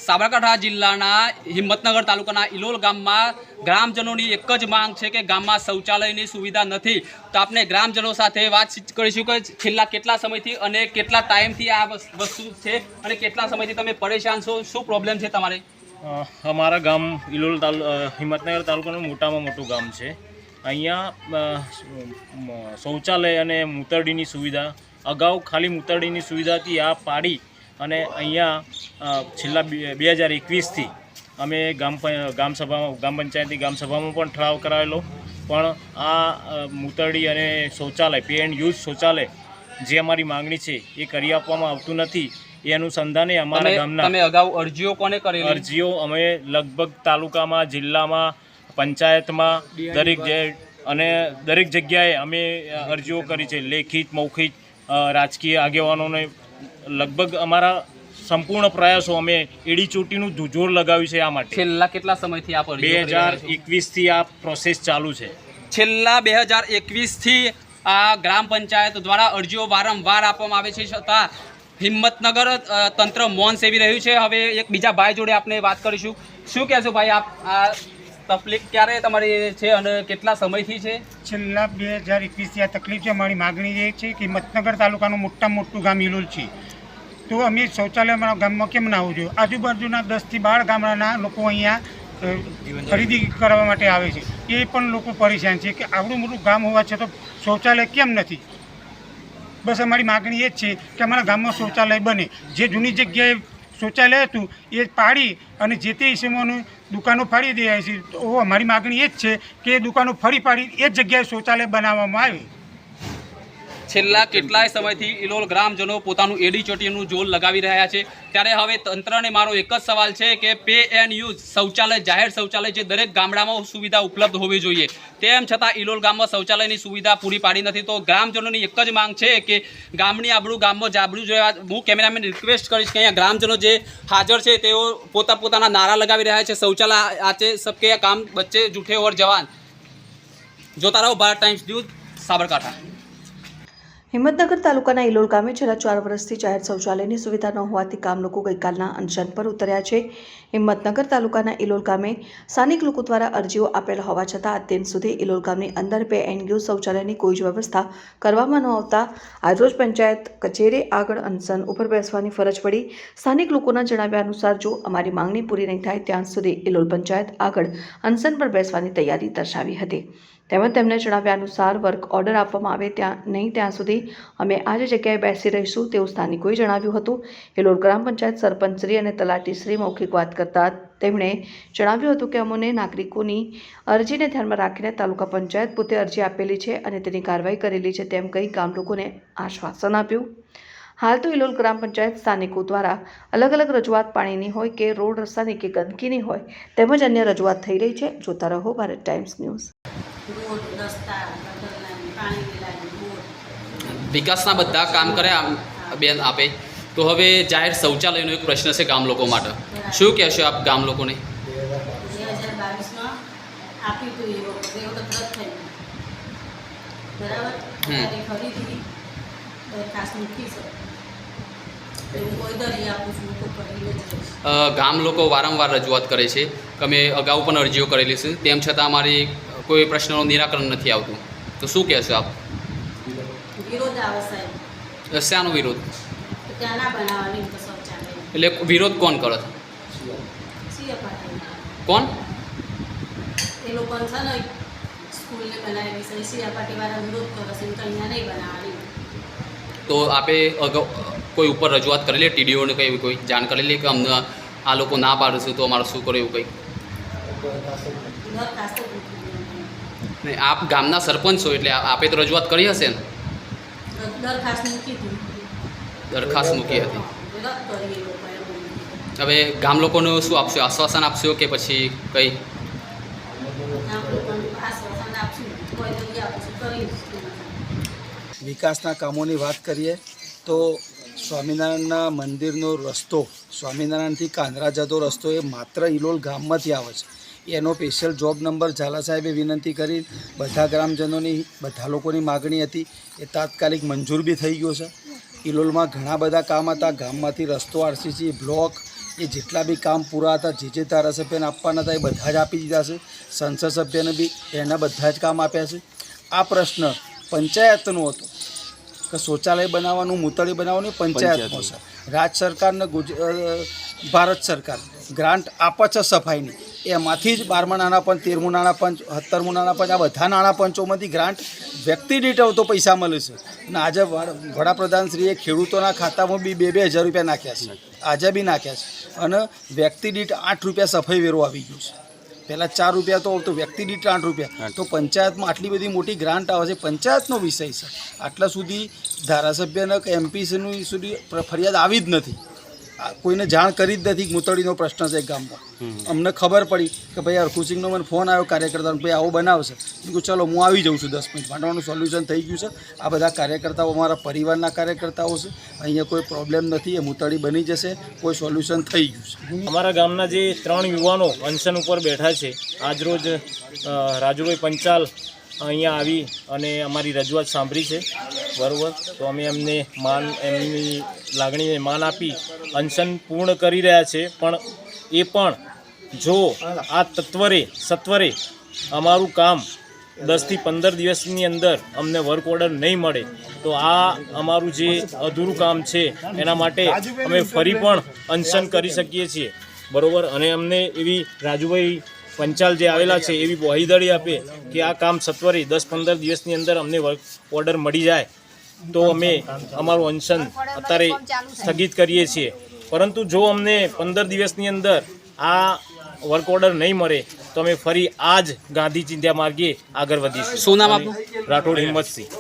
સાબરકાંઠા જિલ્લાના હિંમતનગર તાલુકાના ઇલોલ ગામમાં ગ્રામજનોની એક જ માંગ છે કે ગામમાં શૌચાલયની સુવિધા નથી। તો આપણે ગ્રામજનો સાથે વાતચીત કરીશું કે છેલ્લા કેટલા સમયથી અને કેટલા ટાઈમથી આ વસ્તુ છે અને કેટલા સમયથી તમે પરેશાન છો, શું પ્રોબ્લેમ છે તમારે? અમારા ગામ ઇલોલ હિંમતનગર તાલુકાનું મોટામાં મોટું ગામ છે। અહીંયા શૌચાલય અને મૂતરડીની સુવિધા અગાઉ ખાલી મૂતરડીની સુવિધા હતી, આ પાડી અને અહીંયા છેલ્લા 2021થી અમે ગામ પંચાયતની ગામ સભામાં પણ ઠરાવ કરાવેલો, પણ આ મૂતરડી અને શૌચાલય પે એન્ડ યુઝ શૌચાલય જે અમારી માંગણી છે એ કરી આપવામાં આવતું નથી। એ અનુસંધાને અમારા ગામના તમે અગાઉ અરજીઓ કોને કરેલી? અરજીઓ અમે લગભગ તાલુકામાં, જિલ્લામાં, પંચાયતમાં દરેક જગ્યાએ અમે અરજીઓ કરી છે, લેખિત, મૌખિક, રાજકીય આગેવાનોને લગભગ અમારા સંપૂર્ણ પ્રયાસો અમે એડી ચોટીનું જોર લગાવ્યું છે આ માટે। છેલ્લા કેટલા સમયથી આ 2021થી આ પ્રોસેસ ચાલુ છે। છેલ્લા 2021થી આ ગ્રામ પંચાયત દ્વારા અરજીઓ વારંવાર આપવામાં આવે છે, છતાં હિંમતનગર તંત્ર મૌન સેવી રહ્યું છે। હવે એક બીજા ભાઈ જોડે આપણે વાત કરીશું। શું કહેશો ભાઈ, આપ આ તકલીફ ક્યારે તમારી છે અને કેટલા સમયથી છે? છેલ્લા 2021થી આ તકલીફ છે। અમારી માગણી એ છે કે હિંમતનગર તાલુકાનું મોટામાં મોટું ગામ ઇલોલ છે, તો અમે શૌચાલય અમારા ગામમાં કેમ ના આવવું જોઈએ? આજુબાજુના 10થી 12 ગામડાના લોકો અહીંયા ખરીદી કરવા માટે આવે છે, એ પણ લોકો પરેશાન છે કે આવડું મોટું ગામ હોવા છતાં શૌચાલય કેમ નથી? બસ અમારી માગણી એ જ છે કે અમારા ગામમાં શૌચાલય બને। જે જૂની જગ્યાએ શૌચાલય હતું એ પાડી અને જે તે ઇસમોની દુકાનો ફાડી દેવાય છે, તો અમારી માગણી એ જ છે કે એ દુકાનો ફરી પાડી એ જ જગ્યાએ શૌચાલય બનાવવામાં આવે। છેલ્લા કેટલાય સમયથી ઇલોલ ગ્રામજનો પોતાનું એડી ચોટીનું જોર લગાવી રહ્યા છે, ત્યારે હવે તંત્રને મારો એક જ સવાલ છે કે પે એન્ડ યુઝ શૌચાલય, જાહેર શૌચાલય જે દરેક ગામડામાં સુવિધા ઉપલબ્ધ હોવી જોઈએ, તેમ છતાં ઇલોલ ગામમાં શૌચાલયની સુવિધા પૂરી પાડી નથી। તો ગ્રામજનોની એક જ માંગ છે કે ગામની આબરૂ ગામમાં જાબરૂ જોયા। હું કેમેરામેન રિક્વેસ્ટ કરીશ કે અહીંયા ગ્રામજનો જે હાજર છે તેઓ પોતાના નારા લગાવી રહ્યા છે, શૌચાલય આચે સબકે કામ બચ્ચે જૂઠે ઓર જવાન। જોતા રહો ભારત ટાઈમ્સ ન્યૂઝ, સાબરકાંઠા। હિંમતનગર તાલુકાના ઇલોલ ગામે છેલ્લા 4 વર્ષથી જાહેર શૌચાલયની સુવિધા ન હોવાથી ગામ લોકો ગઈકાલના અનશન પર ઉતર્યા છે। હિંમતનગર તાલુકાના ઇલોલ ગામે સ્થાનિક લોકો દ્વારા અરજીઓ આપેલ હોવા છતાં આજ દિન સુધી ઇલોલ ગામની અંદર પે એન્ડ યુઝ શૌચાલયની કોઈ જ વ્યવસ્થા કરવામાં ન આવતા આજરોજ પંચાયત કચેરી આગળ અનશન ઉપર બેસવાની ફરજ પડી। સ્થાનિક લોકોના જણાવ્યા અનુસાર જો અમારી માંગણી પૂરી નહીં થાય ત્યાં સુધી ઇલોલ પંચાયત આગળ અનશન પર બેસવાની તૈયારી દર્શાવી હતી। તેમજ તેમને જણાવ્યા અનુસાર વર્ક ઓર્ડર આપવામાં આવે ત્યાં સુધી અમે આ જ જગ્યાએ બેસી રહીશું તેવું સ્થાનિકોએ જણાવ્યું હતું। ઇલોલ ગ્રામ પંચાયત સરપંચશ્રી અને તલાટીશ્રી મૌખિક વાત કરતા તેમણે જણાવ્યું હતું કે અમોને નાગરિકોની અરજીને ધ્યાનમાં રાખીને તાલુકા પંચાયત પોતે અરજી આપેલી છે અને તેની કાર્યવાહી કરેલી છે તેમ કહી ગામ લોકોને આશ્વાસન આપ્યું। હાલ તો ઇલોલ ગ્રામ પંચાયત સ્થાનિકો દ્વારા અલગ અલગ રજૂઆત પાણીની હોય કે રોડ રસ્તાની કે ગંદકીની હોય તેમજ અન્ય રજૂઆત થઈ રહી છે। જોતા રહો ભારત ટાઈમ્સ ન્યૂઝ। વિકાસના બધા કામ કર્યા બેન આપે, તો હવે જાહેર શૌચાલયનો એક પ્રશ્ન છે ગામ લોકો માટે, શું કહેશો આપ ગામ લોકોને? 2022માં આપ્યું હતું એ વખતે રદ થયું, બરાબર? ફરીથી દરખાસ્ત મૂકી છે, એવું કોઈ દરી આપું છું તો કરી ગામ લોકો વારંવાર રજૂઆત કરે છે કે અમે અગાઉ પણ અરજીઓ કરેલી છે, તેમ છતાં અમારી કોઈ પ્રશ્નનું નિરાકરણ નથી આવતું, તો શું કહેશો આપ? વિરોધ આવે સાહેબ। શાનો વિરોધ? ત્યાં ના બનાવવાની તો શૌચાલય। એટલે વિરોધ કોણ કરે છે? સીએ પાટીલ કોણ? એ લોકો છે ને સ્કૂલને બનાવેલી છે, સીએ પાટીલવાળા વિરોધ કરે છે તો અહીંયા નહીં બનાવવાની। તો આપે અગાઉ કોઈ ઉપર રજૂઆત કરેલી, ટીડીઓને કંઈ કોઈ જાણ કરેલી કે અમને આ લોકો ના પાડે છે તો અમારે શું કરે એવું કંઈ? દરખાસ્ત નહીં, આપ ગામના સરપંચ છો એટલે આપે તો રજૂઆત કરી હશે ને? દરખાસ્ત મૂકી હતી, દરખાસ્ત મૂકી હતી। રદ કરી એ લોકોએ। હવે ગામ લોકોને શું આપશો, આશ્વાસન આપશો કે પછી કંઈ? આમ લોકોને આશ્વાસન આપશું, કોઈ જગ્યા આપશું કરીશું। વિકાસના કામોની વાત કરીએ તો સ્વામિનારાયણના મંદિરનો રસ્તો, સ્વામિનારાયણથી કાંદરા જતો રસ્તો એ માત્ર ઇલોલ ગામમાંથી આવે છે। એનો સ્પેશિયલ જોબ નંબર ઝાલા સાહેબે વિનંતી કરી બધા ગ્રામજનોની, બધા લોકોની માગણી હતી, એ તાત્કાલિક મંજૂર બી થઈ ગયો છે। ઇલોલમાં ઘણા બધા કામ હતા, ગામમાંથી રસ્તો, આરસીસી બ્લોક, એ જેટલા બી કામ પૂરા હતા જે ધારાસભ્યને આપવાના હતા એ બધા જ આપી દીધા છે. સંસદ સભ્યને બી એના બધા જ કામ આપ્યા છે. આ પ્રશ્ન પંચાયતનો હતો કે શૌચાલય બનાવવાનું, મૂતળી બનાવવાનું પંચાયતનો છે. રાજ્ય સરકારને ભારત સરકાર ગ્રાન્ટ આપે છે સફાઈની, એમાંથી જ 12મા નાણાં પંચ, 13મું નાણાં પંચ, 17મું નાણાં પંચ, આ બધા નાણાં પંચોમાંથી ગ્રાન્ટ વ્યક્તિ દીઠ તો પૈસા મળે છે. અને આજે વડાપ્રધાનશ્રીએ ખેડૂતોના ખાતામાં બી 2,000 રૂપિયા નાખ્યા છે, આજે બી નાખ્યા છે. અને વ્યક્તિ દીઠ 8 રૂપિયા સફાઈ વેરો આવી ગયો છે. પહેલાં 4 રૂપિયા તો આવતો, વ્યક્તિ દીઠ 8 રૂપિયા. તો પંચાયતમાં આટલી બધી મોટી ગ્રાન્ટ આવે છે, પંચાયતનો વિષય છે. આટલા સુધી ધારાસભ્યને કે એમપીસીનું સુધી ફરિયાદ આવી જ નથી. કોઈને જાણ કરી જ નથી. મૂતળીનો પ્રશ્ન છે ગામમાં. અમને ખબર પડી કે ભાઈ હરખુસિંહનો મને ફોન આવ્યો કાર્યકર્તાનો, ભાઈ આવો બનાવશે. મેં કહ્યું ચલો હું આવી જાઉં છું 10 મિનિટ માટે. સોલ્યુશન થઈ ગયું છે. આ બધા કાર્યકર્તાઓ અમારા પરિવારના કાર્યકર્તાઓ છે. અહીંયા કોઈ પ્રોબ્લેમ નથી. એ મૂતળી બની જશે, કોઈ સોલ્યુશન થઈ ગયું છે. અમારા ગામના જે 3 યુવાનો અનશન ઉપર બેઠા છે, આજરોજ રાજુભાઈ પંચાલ અહીંયા આવી અને અમારી રજૂઆત સાંભળી છે, બરાબર. તો અમે એમની લાગણીને માન આપી અનશન પૂર્ણ કરી રહ્યા છે. પણ એ પણ જો આ સત્વરે અમારું કામ 10 થી 15 દિવસની અંદર અમને વર્ક ઓર્ડર નહીં મળે તો આ અમારું જે અધૂરું કામ છે એના માટે અમે ફરી પણ અનશન કરી શકીએ છીએ, બરાબર. અને અમને એવી રાજુભાઈ પંચાલ જે આવેલા છે એવી બાંહેધરી આપે કે આ કામ સત્વરે 10-15 દિવસની અંદર અમને વર્ક ઓર્ડર મળી જાય તો અમે અમારું અનશન અત્યારે સ્થગિત કરીએ છીએ. પરંતુ જો અમને 15 દિવસની અંદર આ વર્ક ઓર્ડર નહીં મળે તો અમે ફરી આ જ ગાંધી ચિંધ્યા માર્ગે આગળ વધીશું. શું નામ આપનું? રાઠોડ હિંમતસિંહ.